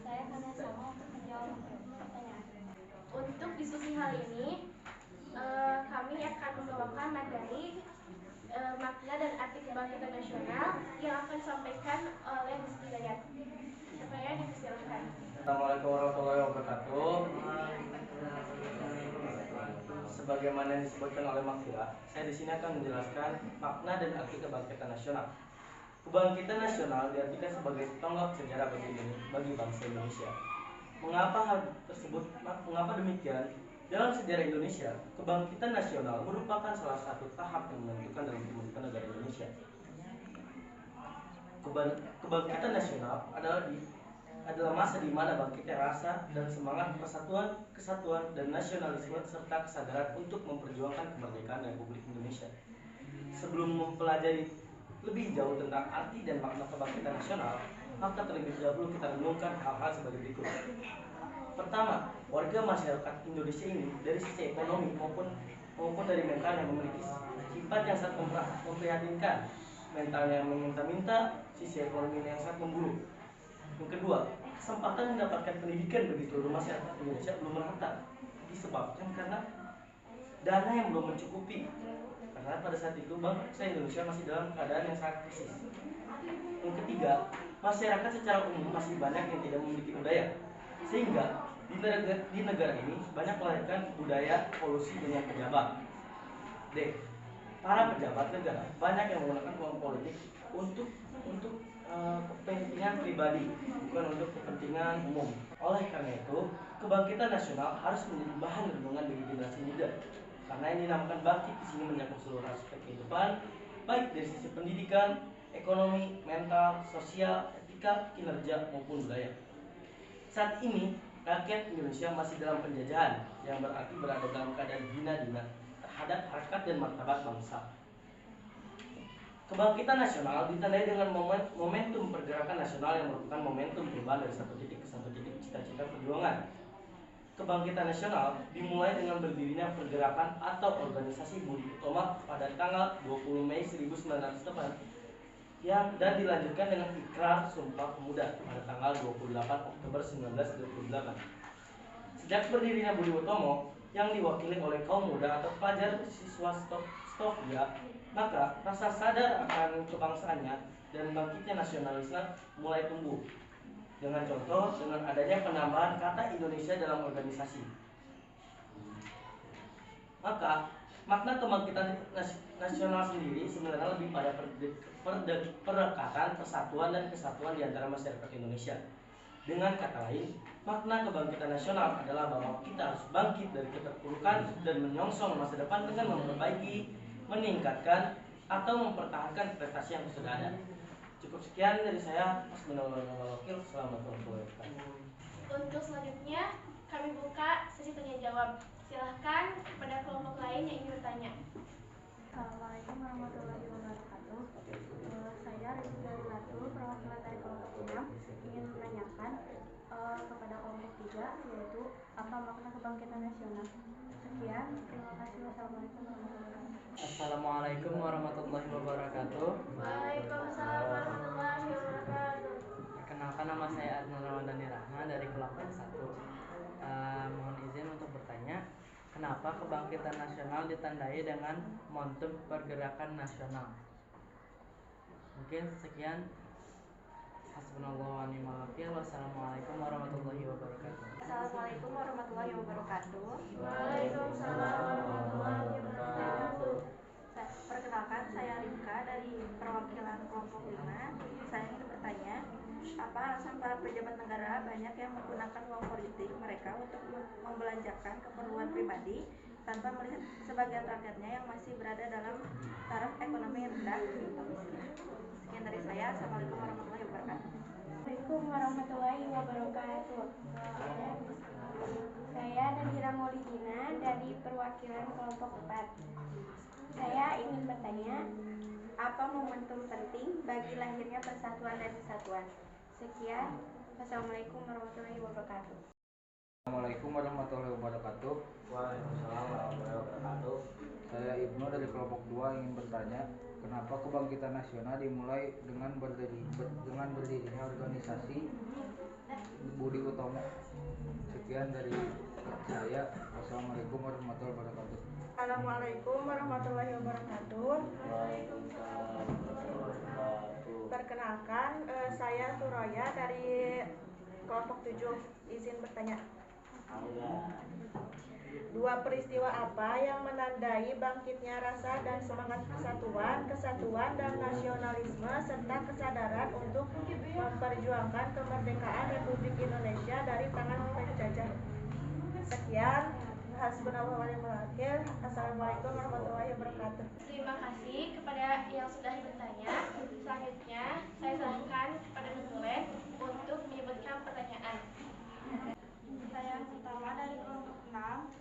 Saya hanya sama untuk menjawab pertanyaan. Untuk diskusi hal ini, kami akan membawakan materi makna dan arti kebangkitan nasional yang akan disampaikan oleh Rizky Hidayat. Saya dipersilakan. Assalamualaikum warahmatullahi wabarakatuh. Sebagaimana yang disebutkan oleh Makfira, saya di sini akan menjelaskan makna dan arti kebangkitan nasional. Kebangkitan nasional diartikan sebagai tonggak sejarah bagi bangsa Indonesia. Mengapa demikian? Dalam sejarah Indonesia, kebangkitan nasional merupakan salah satu tahap yang menentukan dalam pembentukan negara Indonesia. Kebangkitan nasional adalah masa di mana bangkitnya rasa dan semangat persatuan, kesatuan, dan nasionalisme serta kesadaran untuk memperjuangkan kemerdekaan Republik Indonesia. Sebelum mempelajari lebih jauh tentang arti dan makna kebangkitan nasional, maka terlebih dahulu kita renungkan hal-hal sebagai berikut. Pertama, warga masyarakat Indonesia ini dari sisi ekonomi maupun dari mental yang memiliki sifat yang sangat memprihatinkan. Mentalnya yang meminta-minta, sisi ekonomi yang sangat memburuk. Yang kedua, kesempatan mendapatkan pendidikan bagi seluruh masyarakat Indonesia belum merata, disebabkan karena dana yang belum mencukupi. Karena pada saat itu bangsa Indonesia masih dalam keadaan yang sangat krisis. Yang ketiga, masyarakat secara umum masih banyak yang tidak memiliki budaya, sehingga di negara ini banyak melahirkan budaya kolusi dengan pejabat. D. Para pejabat negara banyak yang menggunakan uang politik untuk kepentingan pribadi, bukan untuk kepentingan umum. Oleh karena itu, kebangkitan nasional harus menjadi bahan renungan bagi generasi muda. Karena yang dinamakan bangkit di sini mencakup seluruh aspek kehidupan, baik dari sisi pendidikan, ekonomi, mental, sosial, etika, kinerja maupun budaya. Saat ini, rakyat Indonesia masih dalam penjajahan, yang berarti berada dalam keadaan hina-dina terhadap harkat dan martabat bangsa. Kebangkitan nasional ditandai dengan momentum pergerakan nasional yang merupakan momentum perubahan dari satu titik ke satu titik cita-cita perjuangan. Kebangkitan nasional dimulai dengan berdirinya pergerakan atau organisasi Budi Utomo pada tanggal 20 Mei 1908 dan dilanjutkan dengan Ikrar Sumpah Pemuda pada tanggal 28 Oktober 1928. Sejak berdirinya Budi Utomo yang diwakili oleh kaum muda atau pelajar siswa Stovia, maka rasa sadar akan kebangsaannya dan bangkitnya nasionalisme mulai tumbuh. Dengan contoh, dengan adanya penambahan kata Indonesia dalam organisasi. Maka makna kebangkitan nasional sendiri sebenarnya lebih pada perekatan, persatuan dan kesatuan di antara masyarakat Indonesia. Dengan kata lain, makna kebangkitan nasional adalah bahwa kita harus bangkit dari keterpurukan dan menyongsong masa depan dengan memperbaiki, meningkatkan, atau mempertahankan prestasi yang sudah ada. Cukup sekian dari saya. Assalamualaikum warahmatullahi wabarakatuh. Untuk selanjutnya, kami buka sesi tanya jawab. Silahkan kepada kelompok lain yang ingin bertanya. Assalamualaikum warahmatullahi wabarakatuh. Saya Rizky Hidayat, perwakilan dari kelompok 6, ingin menanyakan kepada kelompok 3, yaitu apa makna kebangkitan nasional. Sekian, terima kasih. Wassalamualaikum warahmatullahi wabarakatuh. Assalamualaikum warahmatullahi wabarakatuh. Waalaikumsalam warahmatullahi wabarakatuh. Perkenalkan, nama saya Adnan Ramadhani Rahma dari kelompok 1. Mohon izin untuk bertanya, kenapa kebangkitan nasional ditandai dengan momentum pergerakan nasional? Mungkin sekian. Hasbunallahu wa ni'mal wakil. Wassalamualaikum warahmatullahi wabarakatuh. Assalamualaikum warahmatullahi wabarakatuh. Waalaikumsalam warahmatullahi wabarakatuh. Perkenalkan, saya Rinka dari perwakilan kelompok 5. Saya ingin bertanya, apa alasan para pejabat negara banyak yang menggunakan uang politik mereka untuk membelanjakan keperluan pribadi tanpa melihat sebagian rakyatnya yang masih berada dalam taraf ekonomi rendah? Sekian dari saya. Assalamualaikum warahmatullahi wabarakatuh. Assalamualaikum warahmatullahi wabarakatuh. Saya Nadira Maulidina dari perwakilan kelompok 4. Saya ingin bertanya, apa momentum penting bagi lahirnya persatuan dan kesatuan? Sekian. Wassalamualaikum warahmatullahi wabarakatuh. Assalamualaikum warahmatullahi wabarakatuh. Waalaikumsalam warahmatullahi wabarakatuh. Saya Ibnu dari kelompok 2 ingin bertanya, kenapa kebangkitan nasional dimulai dengan berdirinya organisasi Budi Utomo? Sekian dari saya. Wassalamualaikum warahmatullahi wabarakatuh. Assalamualaikum warahmatullahi wabarakatuh. Perkenalkan, saya Suraya dari kelompok 7. Izin bertanya. Dua peristiwa apa yang menandai bangkitnya rasa dan semangat kesatuan dan nasionalisme serta kesadaran untuk memperjuangkan kemerdekaan Republik Indonesia dari tangan penjajah? Sekian. Hasbunallahu wa ni'mal wakil. Assalamualaikum warahmatullahi wabarakatuh. Terima kasih kepada yang sudah bertanya. Selanjutnya, saya serahkan kepada Nutulen untuk menyebutkan pertanyaan. Pertanyaan pertama dari kelompok 6.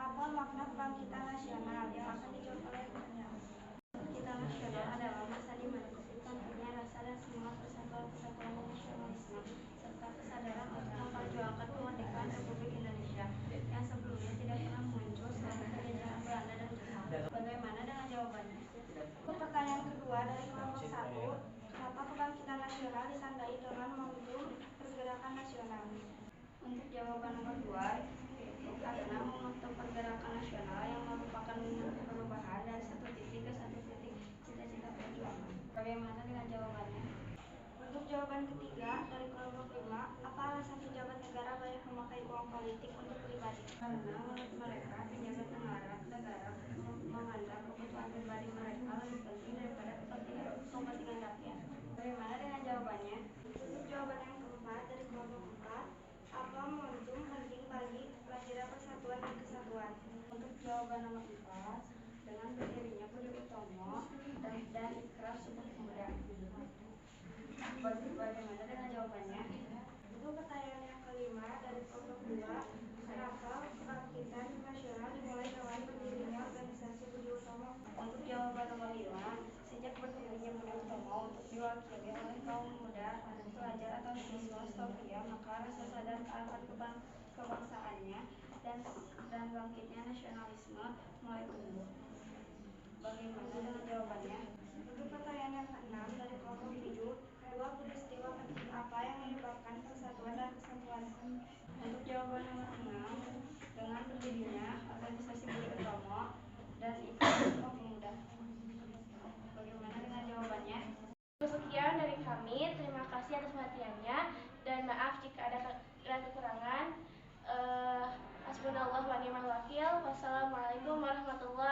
Apa makna kebangkitan nasional? Yang akan dijawab oleh Kurnia. Kebangkitan nasional adalah masa di mana bangkitnya rasa dan semangat persatuan nasionalisme serta kesadaran untuk memperjuangkan kemerdekaan Republik Indonesia yang sebelumnya tidak pernah muncul selain penjajahan Belanda dan Jepang. Bagaimana dengan jawabannya? Pertanyaan kedua dari kelompok 1. Kenapa kebangkitan nasional ditandai dengan momentum pergerakan nasional? Untuk jawaban nomor 2, karena momentum pergerakan nasional yang merupakan perubahan dari satu titik ke satu titik cita-cita perjuangan. Bagaimana dengan jawabannya? Untuk jawaban ketiga dari kelompok 5, apa alasan pejabat negara banyak memakai uang politik untuk pribadi? Karena menurut mereka pejabat negara memandang kebutuhan pribadi mereka lebih penting daripada kepentingan rakyat. Bagaimana dengan jawabannya? Untuk jawaban yang keempat dari kelompok 4, apa momentum penting bagi lahirnya persatuan dan kesatuan? Untuk jawaban nomor 4, dengan berdirinya Budi Utomo dan Ikrar Subuh Pemuda. Bagaimana dengan jawabannya? Untuk pertanyaan yang kelima dari kelompok 2, kenapa kebangkitan nasional dimulai dengan berdirinya organisasi Budi Utomo? Untuk jawaban nomor 5, sejak berdirinya Budi Utomo untuk diwakili oleh kaum muda, pelajar atau siswa Stovia, maka rasa sadar akan kebangsaannya dan bangkitnya nasionalisme mulai tumbuh. Bagaimana dengan jawabannya? Untuk pertanyaan yang keenam dari kelompok 7, dua peristiwa penting apa yang menyebabkan persatuan dan kesatuan? Untuk jawaban nomor 6, dengan berdirinya organisasi Budi Utomo dan Ikrar Sumpah Pemuda. Bagaimana dengan jawabannya? Sekian dari kami. Terima kasih atas perhatiannya dan maaf jika ada kekurangan. Hasbunallah wa ni'mal wakil. Wassalamualaikum warahmatullahi